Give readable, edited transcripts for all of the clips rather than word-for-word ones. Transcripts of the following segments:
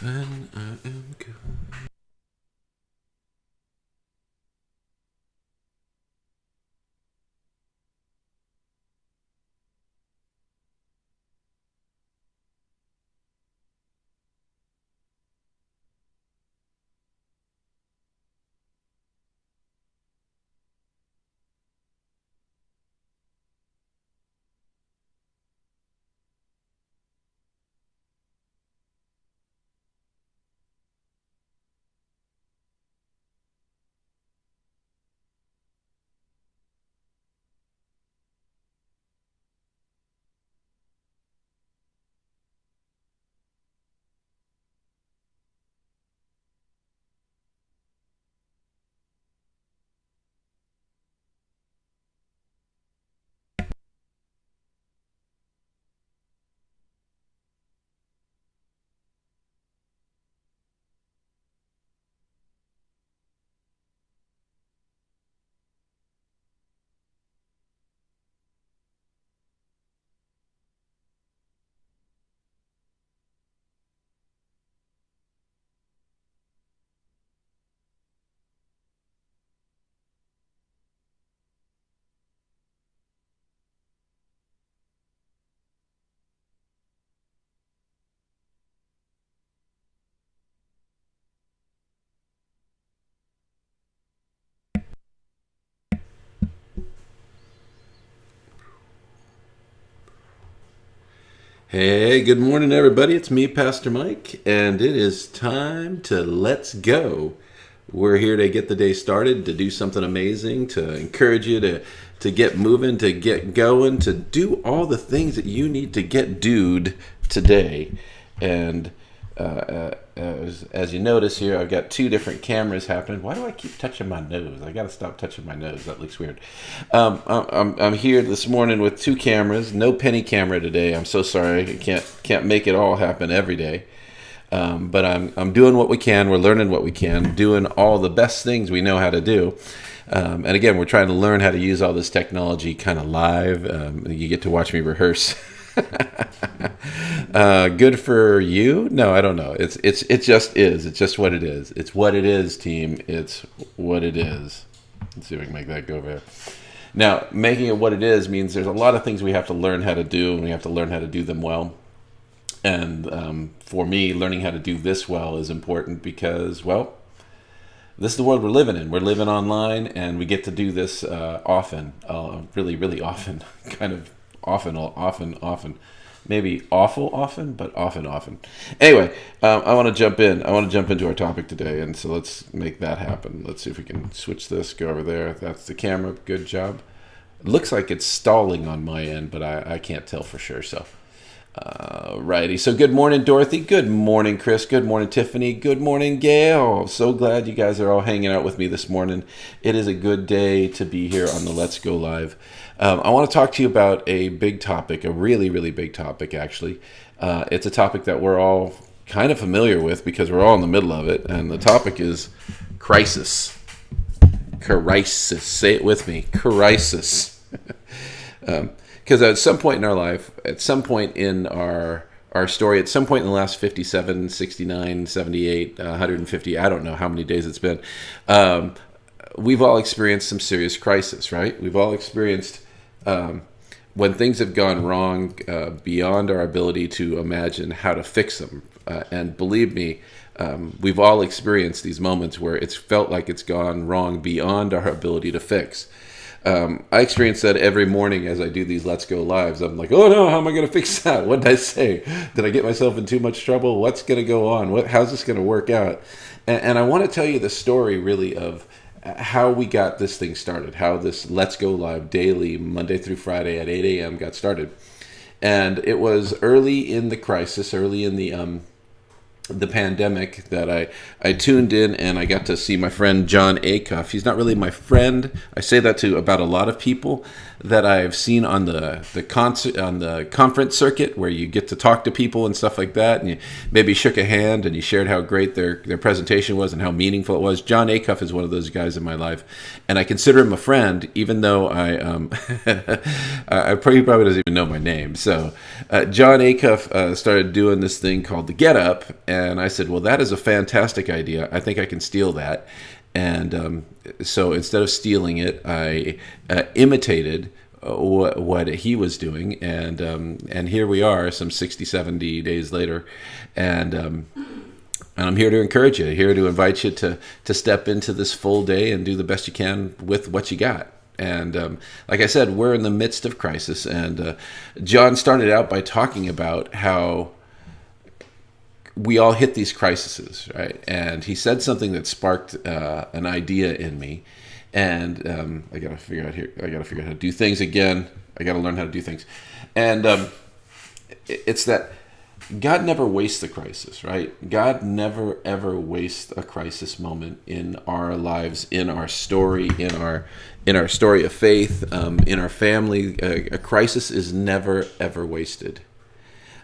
When I am gone. Hey, good morning, everybody. It's me, Pastor Mike, and it is time to let's go. We're here to get the day started, to do something amazing, to encourage you to get moving, to get going, to do all the things that you need to get dude today. And as you notice here, I've got two different cameras happening. Why do I keep touching my nose? I got to stop touching my nose. That looks weird. I'm here this morning with two cameras. No penny camera today. I'm so sorry. I can't make it all happen every day. But I'm doing what we can. We're learning what we can. Doing all the best things we know how to do. And again, we're trying to learn how to use all this technology kind of live. You get to watch me rehearse. Good for you? No, I don't know. It just is. It's just what it is. It's what it is, team. It's what it is. Let's see if I can make that go there. Now, making it what it is means there's a lot of things we have to learn how to do, and we have to learn how to do them well. And for me, learning how to do this well is important because, well, this is the world we're living in. We're living online, and we get to do this often, really, really often, kind of often. Maybe awful often, but often. Anyway, I want to jump in. I want to jump into our topic today, and so let's make that happen. Let's see if we can switch this, go over there. That's the camera. Good job. It looks like it's stalling on my end, but I can't tell for sure, so... righty. So good morning, Dorothy. Good morning, Chris. Good morning, Tiffany. Good morning, Gail. So glad you guys are all hanging out with me this morning. It is a good day to be here on the Let's Go Live. I want to talk to you about a big topic, a really, really big topic, actually. It's a topic that we're all kind of familiar with because we're all in the middle of it. And the topic is crisis. Crisis. Say it with me. Crisis. Because at some point in our life, at some point in our story, at some point in the last 57, 69, 78, 150, I don't know how many days it's been, we've all experienced some serious crisis, right? We've all experienced when things have gone wrong beyond our ability to imagine how to fix them. And believe me, we've all experienced these moments where it's felt like it's gone wrong beyond our ability to fix. I experience that every morning as I do these Let's Go Lives. I'm like, oh no, how am I going to fix that? What did I say? Did I get myself in too much trouble? What's going to go on? How's this going to work out? And I want to tell you the story really of how we got this thing started, how this Let's Go Live daily, Monday through Friday at 8 a.m. got started. And it was early in the crisis, early in the pandemic that I tuned in and I got to see my friend Jon Acuff. He's not really my friend. I say that to about a lot of people that I've seen on the concert on the conference circuit where you get to talk to people and stuff like that, and you maybe shook a hand and you shared how great their presentation was and how meaningful it was. Jon Acuff is one of those guys in my life, and I consider him a friend, even though I probably doesn't even know my name. So Jon Acuff started doing this thing called the Get Up, And I said, well, that is a fantastic idea. I think I can steal that. And so instead of stealing it, I imitated what he was doing, and here we are, some 60, 70 days later, and I'm here to encourage you, here to invite you to step into this full day and do the best you can with what you got. And like I said, we're in the midst of crisis, and John started out by talking about how we all hit these crises, right? And he said something that sparked an idea in me. And I got to figure out how to do things again. I got to learn how to do things. And it's that God never wastes a crisis, right? God never, ever wastes a crisis moment in our lives, in our story, in our story of faith, in our family. A crisis is never, ever wasted.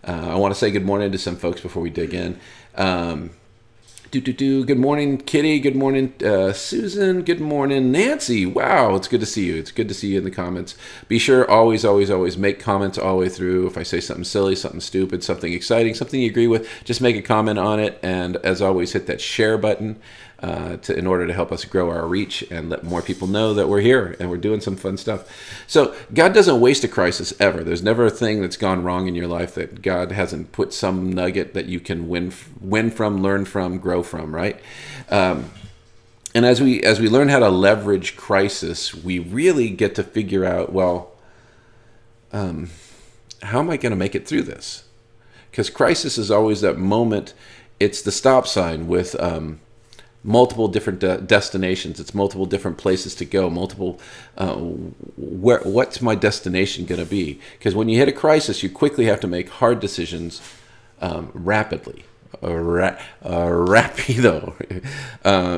I want to say good morning to some folks before we dig in. Good morning, Kitty. Good morning, Susan. Good morning, Nancy. Wow, it's good to see you. It's good to see you in the comments. Be sure always make comments all the way through. If I say something silly, something stupid, something exciting, something you agree with, just make a comment on it. And as always, hit that share button in order to help us grow our reach and let more people know that we're here and we're doing some fun stuff. So God doesn't waste a crisis ever. There's never a thing that's gone wrong in your life that God hasn't put some nugget that you can win from, learn from, grow from, right? And as we learn how to leverage crisis, we really get to figure out, well, how am I going to make it through this? Because crisis is always that moment. It's the stop sign with multiple different destinations. It's multiple different places to go. What's my destination going to be? Because when you hit a crisis, you quickly have to make hard decisions rapidly. Rapido.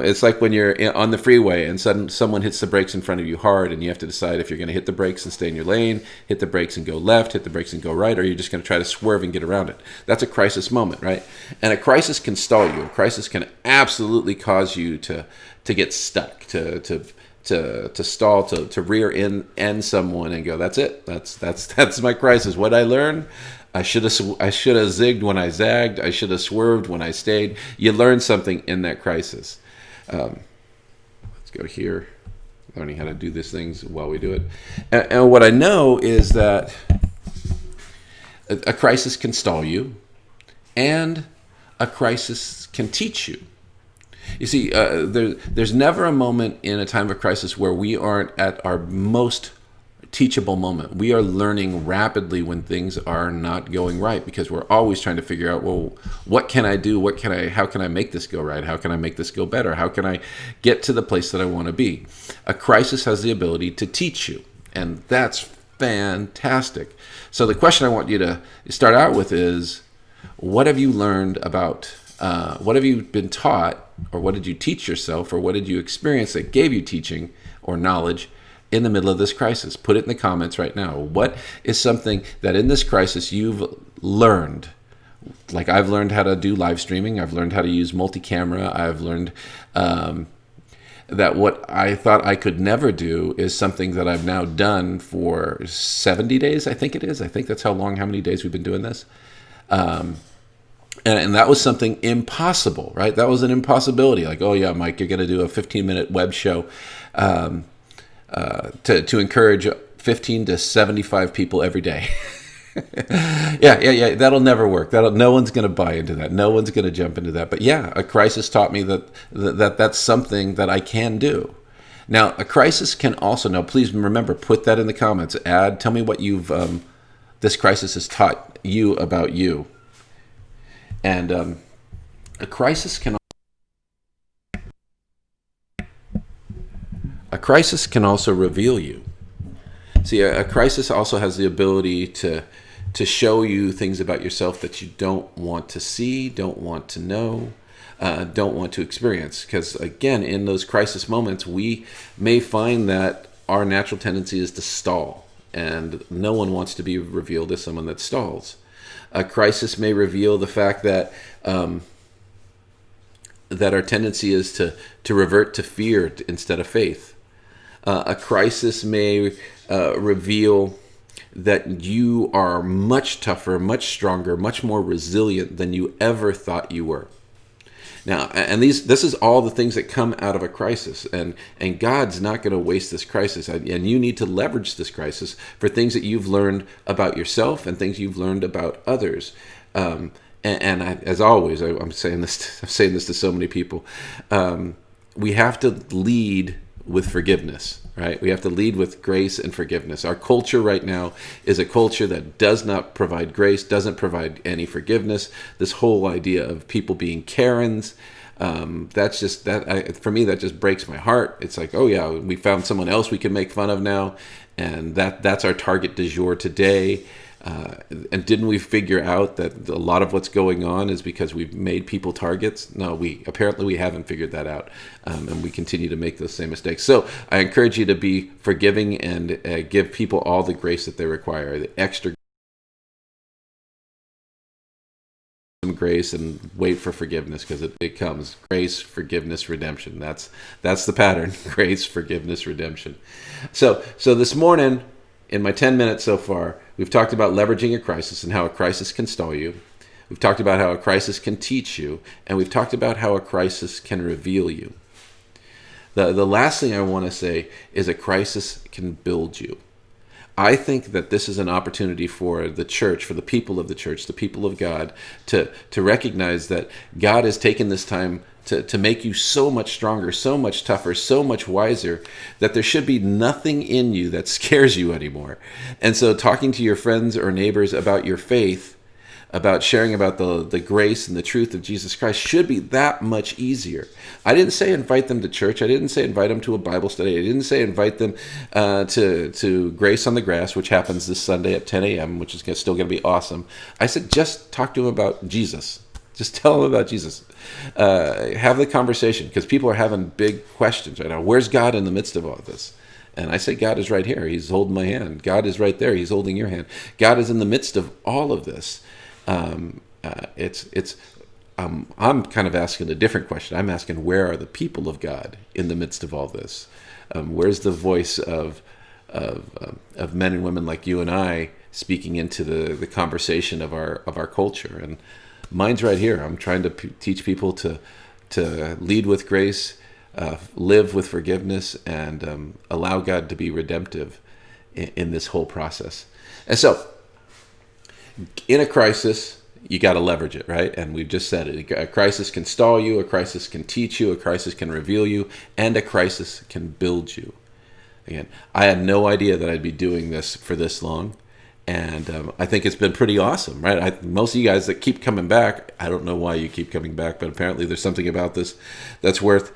It's like when you're on the freeway and someone hits the brakes in front of you hard, and you have to decide if you're going to hit the brakes and stay in your lane, hit the brakes and go left, hit the brakes and go right, or you're just going to try to swerve and get around it. That's a crisis moment, right? And a crisis can stall you. A crisis can absolutely cause you to get stuck, to stall, to rear end someone and go, that's it. That's my crisis. What I learned. I should have zigged when I zagged. I should have swerved when I stayed. You learn something in that crisis. Let's go here. Learning how to do these things while we do it. And what I know is that a crisis can stall you, and a crisis can teach you. You see, there's never a moment in a time of crisis where we aren't at our most teachable moment. We are learning rapidly when things are not going right, because we're always trying to figure out, well, what can I do? How can I make this go right? How can I make this go better? How can I get to the place that I want to be? A crisis has the ability to teach you, and that's fantastic. So the question I want you to start out with is, what have you learned about, what have you been taught, or what did you teach yourself, or what did you experience that gave you teaching or knowledge in the middle of this crisis? Put it in the comments right now. What is something that in this crisis you've learned? Like, I've learned how to do live streaming. I've learned how to use multi-camera. I've learned that what I thought I could never do is something that I've now done for 70 days, I think it is. I think that's how many days we've been doing this. And that was something impossible, right? That was an impossibility. Like, oh yeah, Mike, you're going to do a 15-minute web show to encourage 15 to 75 people every day. Yeah. That'll never work. No one's going to buy into that. No one's going to jump into that. But yeah, a crisis taught me that's something that I can do. Now, a crisis can also, now please remember, put that in the comments. Tell me what this crisis has taught you about you. And a crisis can also reveal you. See, a crisis also has the ability to show you things about yourself that you don't want to see, don't want to know, don't want to experience. Because again, in those crisis moments, we may find that our natural tendency is to stall, and no one wants to be revealed as someone that stalls. A crisis may reveal the fact that that our tendency is to revert to fear instead of faith. A crisis may reveal that you are much tougher, much stronger, much more resilient than you ever thought you were. Now, and this is all the things that come out of a crisis, and God's not going to waste this crisis, and you need to leverage this crisis for things that you've learned about yourself and things you've learned about others. As always, I'm saying this to so many people. We have to lead with forgiveness, right? We have to lead with grace and forgiveness. Our culture right now is a culture that does not provide grace, doesn't provide any forgiveness. This whole idea of people being Karens, that's just for me, that just breaks my heart. It's like, oh yeah, we found someone else we can make fun of now, and that's our target du jour today. And didn't we figure out that a lot of what's going on is because we've made people targets? No, we haven't figured that out, and we continue to make those same mistakes. So I encourage you to be forgiving and give people all the grace that they require, the extra grace, and wait for forgiveness, because it comes. Grace, forgiveness, redemption. That's the pattern. Grace, forgiveness, redemption. So this morning, in my 10 minutes so far, we've talked about leveraging a crisis and how a crisis can stall you. We've talked about how a crisis can teach you, and we've talked about how a crisis can reveal you. The last thing I want to say is a crisis can build you. I think that this is an opportunity for the church, for the people of the church, the people of God, to recognize that God has taken this time to make you so much stronger, so much tougher, so much wiser, that there should be nothing in you that scares you anymore. And so talking to your friends or neighbors about your faith, about sharing about the grace and the truth of Jesus Christ, should be that much easier. I didn't say invite them to church. I didn't say invite them to a Bible study. I didn't say invite them to Grace on the Grass, which happens this Sunday at 10 a.m., which is still going to be awesome. I said just talk to them about Jesus. Just tell them about Jesus. Have the conversation, because people are having big questions right now. Where's God in the midst of all this? And I say God is right here. He's holding my hand. God is right there. He's holding your hand. God is in the midst of all of this. I'm kind of asking a different question. I'm asking, where are the people of God in the midst of all this? Where's the voice of men and women like you and I speaking into the conversation of our culture? And mine's right here. I'm trying to teach people to lead with grace, live with forgiveness, and allow God to be redemptive in this whole process. And so, in a crisis, you got to leverage it, right? And we've just said it. A crisis can stall you, a crisis can teach you, a crisis can reveal you, and a crisis can build you. Again, I had no idea that I'd be doing this for this long, and I think it's been pretty awesome, right? Most of you guys that keep coming back, I don't know why you keep coming back, but apparently there's something about this that's worth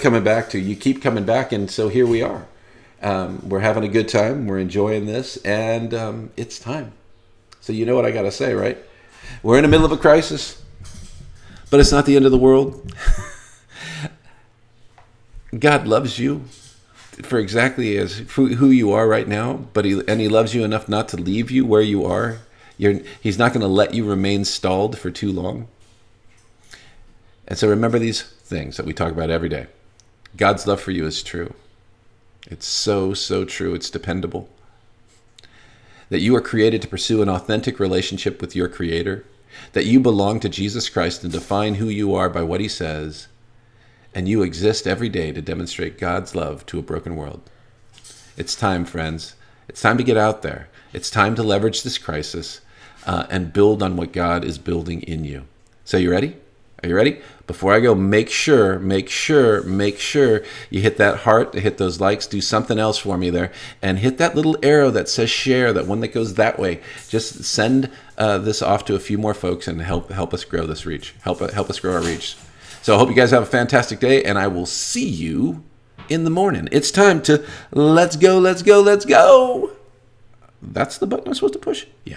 coming back to. You keep coming back, and so here we are. We're having a good time. We're enjoying this, and it's time. So you know what I got to say, right? We're in the middle of a crisis, but it's not the end of the world. God loves you for exactly as who you are right now, but he loves you enough not to leave you where you are. He's not going to let you remain stalled for too long. And so remember these things that we talk about every day. God's love for you is true. It's so, so true. It's dependable. That you are created to pursue an authentic relationship with your Creator, that you belong to Jesus Christ and define who you are by what He says, and you exist every day to demonstrate God's love to a broken world. It's time, friends. It's time to get out there. It's time to leverage this crisis and build on what God is building in you. So you ready? Are you ready? Before I go, make sure you hit that heart, hit those likes, do something else for me there, and hit that little arrow that says share, that one that goes that way. Just send this off to a few more folks and help us grow this reach. Help us grow our reach. So I hope you guys have a fantastic day, and I will see you in the morning. It's time to let's go. That's the button I'm supposed to push? Yeah.